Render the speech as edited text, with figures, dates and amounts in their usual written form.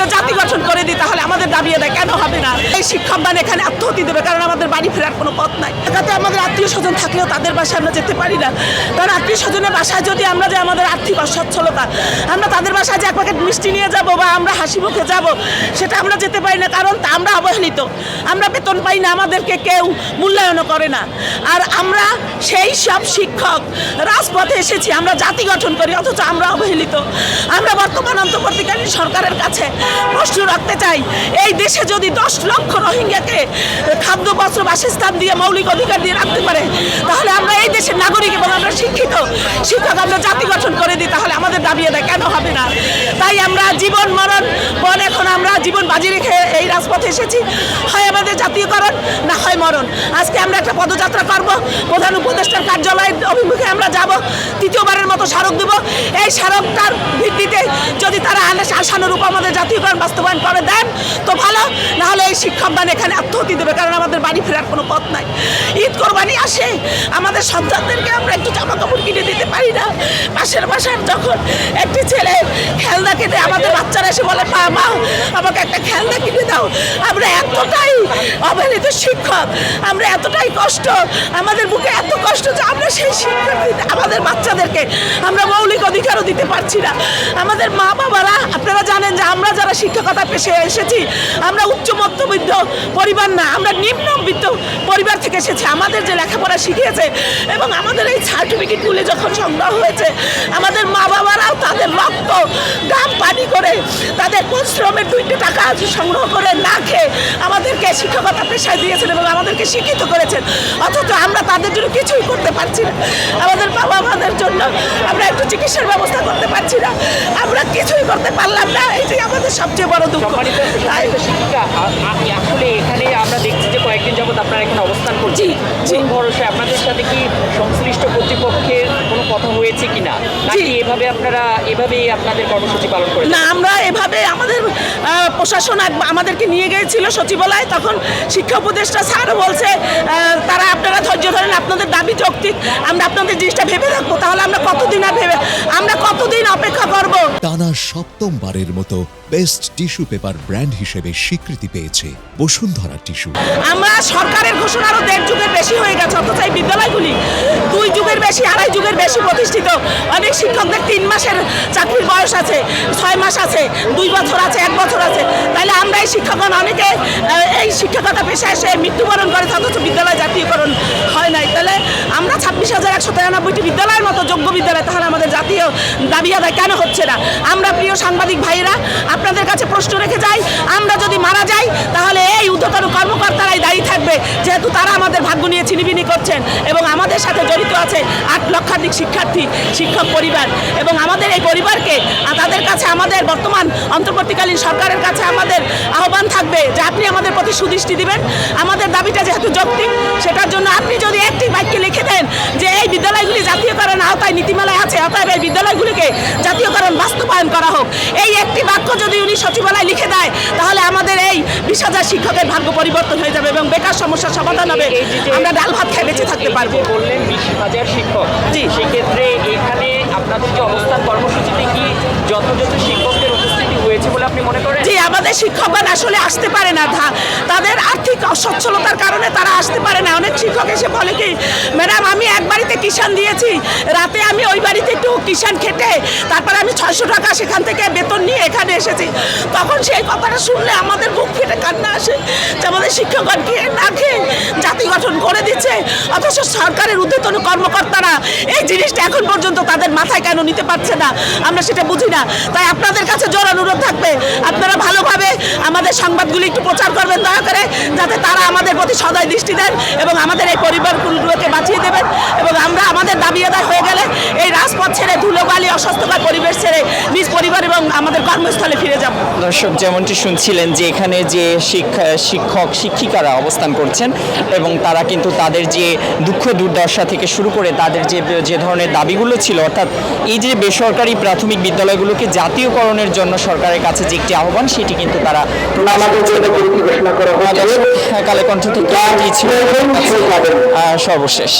আমরা জাতি গঠন করে দিই, তাহলে আমাদের দাবি আদায় কেন হবে না? এই শিক্ষকগণ এখানে আত্মহত্যা দেবে, কারণ আমাদের বাড়ি ফেরার কোনো পথ নাই। এটাতে আমাদের আত্মীয় স্বজন থাকলেও তাদের বাসায় আমরা যেতে পারি না, কারণ আত্মীয় স্বজনের বাসায় যদি আমরা যে আমাদের আর্থিক অসচ্ছলতা, আমরা তাদের বাসায় যে এক প্যাকেট মিষ্টি নিয়ে যাব বা আমরা হাসি মুখে যাব, সেটা আমরা যেতে পারি না, কারণ আমরা অবহেলিত, আমরা বেতন পাই না, আমাদেরকে কেউ মূল্যায়ন করে না। আর আমরা সেই সব শিক্ষক রাজপথে এসেছি, আমরা জাতি গঠন করি, অথচ আমরা অবহেলিত। আমরা বর্তমান অন্তর্বর্তীকালীন সরকারের কাছে প্রশ্ন রাখতে চাই, এই দেশে যদি 10 লক্ষ রোহিঙ্গাকে খাদ্য বস্ত্র বাসস্থান দিয়ে মৌলিক অধিকার দিয়ে রাখতে পারে, তাহলে আমরা এই দেশের নাগরিক এবং আমরা শিক্ষিত শিক্ষক আমরা জাতি গঠন করে দিই, তাহলে আমাদের দাবি আদায় কেন হবে না? তাই আমরা জীবন মরণ পণ এখন আমরা জীবন বাজি রেখে এই রাজপথে এসেছি, হয় আমাদের জাতীয়করণ না হয় মরণ। আজকে আমরা একটা পদযাত্রা করব, প্রধান উপদেষ্টার কার্যালয়ের অভিমুখে আমরা যাব, তৃতীয়বারের মতো স্মারক দেব। এই স্মারকটার ভিত্তিতে যদি তারা আশানুরূপ আমাদের জাতীয়করণ বাস্তবায়ন করে দেন তো ভালো, নাহলে এই শিক্ষকগণ এখানে আত্মহত্যা দেবে, কারণ আমাদের বাড়ি ফেরার কোনো পথ নাই। ঈদ কোরবানি আসে, আমাদের সন্তানদেরকে আমরা একটু জামা কাপড় কিনে দিতে পারি না। পাশের বাসার যখন একটি ছেলে খেলনা কিনে, আমাদের বাচ্চারা এসে বলে মা মা আমাকে একটা খেলনা কিনে দাও। আমরা এতটাই অবহেলিত শিক্ষক, আমরা এতটাই কষ্ট, আমাদের বুকে এত কষ্ট যে আমরা সেই শিক্ষার্থী আমাদের বাচ্চাদেরকে আমরা মৌলিক অধিকারও দিতে পারছি না। আমাদের মা বাবারা, আপনারা জানেন যে আমরা যারা শিক্ষকতা পেশায় এসেছি, আমরা উচ্চ মধ্যবিত্ত পরিবার না, আমরা নিম্নবিত্ত পরিবার থেকে এসেছি। আমাদের যে লেখাপড়া শিখিয়েছে এবং আমাদের এই সার্টিফিকেটগুলি যখন সংগ্রহ হয়েছে, আমাদের মা বাবারাও তাদের রক্ত ঘাম পানি করে তাদের পরিশ্রমের 2টা টাকা সংগ্রহ করে না খেয়ে আমাদেরকে শিক্ষকতা পেশায় দিয়েছেন এবং আমাদেরকে শিক্ষিত করেছেন, অথচ আমরা তাদের জন্য কিছুই করতে পারছি না। আমাদের বাবা মাদের জন্য আমরা একটু চিকিৎসার ব্যবস্থা করতে পারছি না, আমরা কিছুই করতে পারলাম না। এটাই আমাদের সবচেয়ে বড় দুঃখ। শিক্ষিকা, আসলে এখানে আমরা দেখছি যে কয়েকদিন যাবত আপনারা এখানে অবস্থান করছি, ভরসা আপনাদের সাথে কি সংশ্লিষ্ট কর্তৃপক্ষের কোনো কথা হয়েছে কিনা, নাকি এভাবেই আপনাদের কর্মসূচি পালন করে? না, আমরা এভাবে আমাদের প্রশাসন আমাদেরকে নিয়ে গিয়েছিল সচিবালয়, তখন শিক্ষা উপদেষ্টা স্যারও বলছে তারা আপনারা ধৈর্য ধরেন, আপনাদের দাবি যৌক্তিক, আমরা আপনাদের জিনিসটা ভেবে রাখবো। তাহলে আমরা কতদিন অপেক্ষা করব? টানা 7মবারের মতো বেস্ট টিস্যু পেপার ব্র্যান্ড হিসেবে স্বীকৃতি পেয়েছে বসুন্ধরা টিস্যু। আমরা সরকারের ঘোষণা আরো 1.5 যুগের বেশি হয়ে গেছে, অথচ এই বিদ্যালয়গুলি 2 যুগের বেশি, 2.5 যুগের বেশি প্রতিষ্ঠিত। অনেক শিক্ষকদের 3 মাসের চাকরির বয়স আছে, 6 মাস আছে, 2 বছর আছে, 1 বছর আছে। তাহলে আমরা এই শিক্ষকগণ অনেকে এই শিক্ষকতা পেশায় এসে মৃত্যুবরণ করে, অথচ বিদ্যালয় জাতীয়করণ হয় নাই। তাহলে আমরা 26,193টি বিদ্যালয়ের মতো যোগ্য বিদ্যালয়, তাহলে আমাদের জাতীয় দাবি আদায় কেন হচ্ছে না? আমরা প্রিয় সাংবাদিক ভাইরা আপনাদের কাছে প্রশ্ন রেখে যাই, আমরা যদি মারা যাই তাহলে এই ঊর্ধ্বতন কর্মকর্তারাই দায়ী থাকবে, যেহেতু তারা আমাদের ভাগ্য নিয়ে ছিনিবিনি করছেন এবং আমাদের সাথে জড়িত আছে 8 লক্ষাধিক শিক্ষার্থী, শিক্ষক পরিবার। এবং আমাদের এই পরিবারকে তাদের কাছে আমাদের বর্তমান অন্তর্বর্তীকালীন সরকারের কাছে আমাদের আহ্বান থাকবে যে আপনি আমাদের প্রতি সুদৃষ্টি দিবেন। আমাদের দাবিটা যেহেতু যৌক্তিক, সেটার জন্য আপনি যদি একটি বাক্যে লিখে দেন যে এই বিদ্যালয়গুলি জাতীয়করণ আওতায় নীতিমালায় আছে, অতএব এই বিদ্যালয়গুলিকে জাতীয়করণ বাস্তবায়ন করা হোক, এই একটি বাক্য যদি উনি সচিবালয় লিখে দেয়, তাহলে আমাদের এই 20,000 শিক্ষকের ভাগ্য পরিবর্তন হয়ে যাবে এবং বেকার সমস্যার সমাধান হবে। আমরা ডাল ভাত খেয়ে বেঁচে থাকতে পারবো। বললেন 20,000 শিক্ষক, জি, সেক্ষেত্রে এখানে আপনাদের যে অবস্থান কর্মসূচিতে কি যথাযথ শিক্ষকদের উপস্থিতি হয়েছে বলে আপনি মনে করেন? জি, আমাদের শিক্ষকগণ আসলে আসতে পারে না, তাদের আর্থিক অসচ্ছলতার কারণে তারা আসতে পারে না। অনেক শিক্ষক এসে বলে কি, ম্যাডাম আমি এক বাড়িতে কিষাণ দিয়েছি, রাতে আমি ওই বাড়িতে একটু কিষাণ খেটে তারপরে আমি 600 টাকা সেখান থেকে বেতন নিয়ে এখানে এসেছি। তখন সেই কথাটা শুনলে আমাদের বুক ফেটে কান্না আসে যে আমাদের শিক্ষকগণ খেয়ে না খেয়ে জাতি গঠন করে দিচ্ছে, অথচ সরকারের ঊর্ধ্বতন কর্মকর্তারা এই জিনিসটা এখন পর্যন্ত তাদের মাথায় কেন নিতে পারছে না, আমরা সেটা বুঝি না। তাই আপনাদের কাছে জোর অনুরোধ থাকবে, আপনারা ভালোভাবে আমাদের সংবাদগুলি একটু প্রচার করবেন দয়া করে, যাতে তারা আমাদের প্রতি সদয় দৃষ্টি দেন এবং আমাদের এই পরিবারগুলোকে বাঁচিয়ে দেবেন। এবং আমরা আমাদের দাবি আদায় হয়ে গেলে এই রাজপথ ছেড়ে, ধুলোবালি অস্বাস্থ্যকর পরিবেশ ছেড়ে নিজ পরিবার এবং আমাদের কর্মস্থলে ফিরে যাব। দর্শক, যেমনটি শুনছিলেন যে এখানে যে শিক্ষক শিক্ষিকারা অবস্থান করছেন এবং তারা কিন্তু তাদের যে দুঃখ দুর্দশা থেকে শুরু করে তাদের যে ধরনের দাবিগুলো ছিল, অর্থাৎ এই যে বেসরকারি প্রাথমিক বিদ্যালয়গুলোকে জাতীয়করণের জন্য সরকারের কাছে যে একটি আহ্বান, সেটি কিন্তু তারা কালে কণ্ঠ থেকে সর্বশেষ।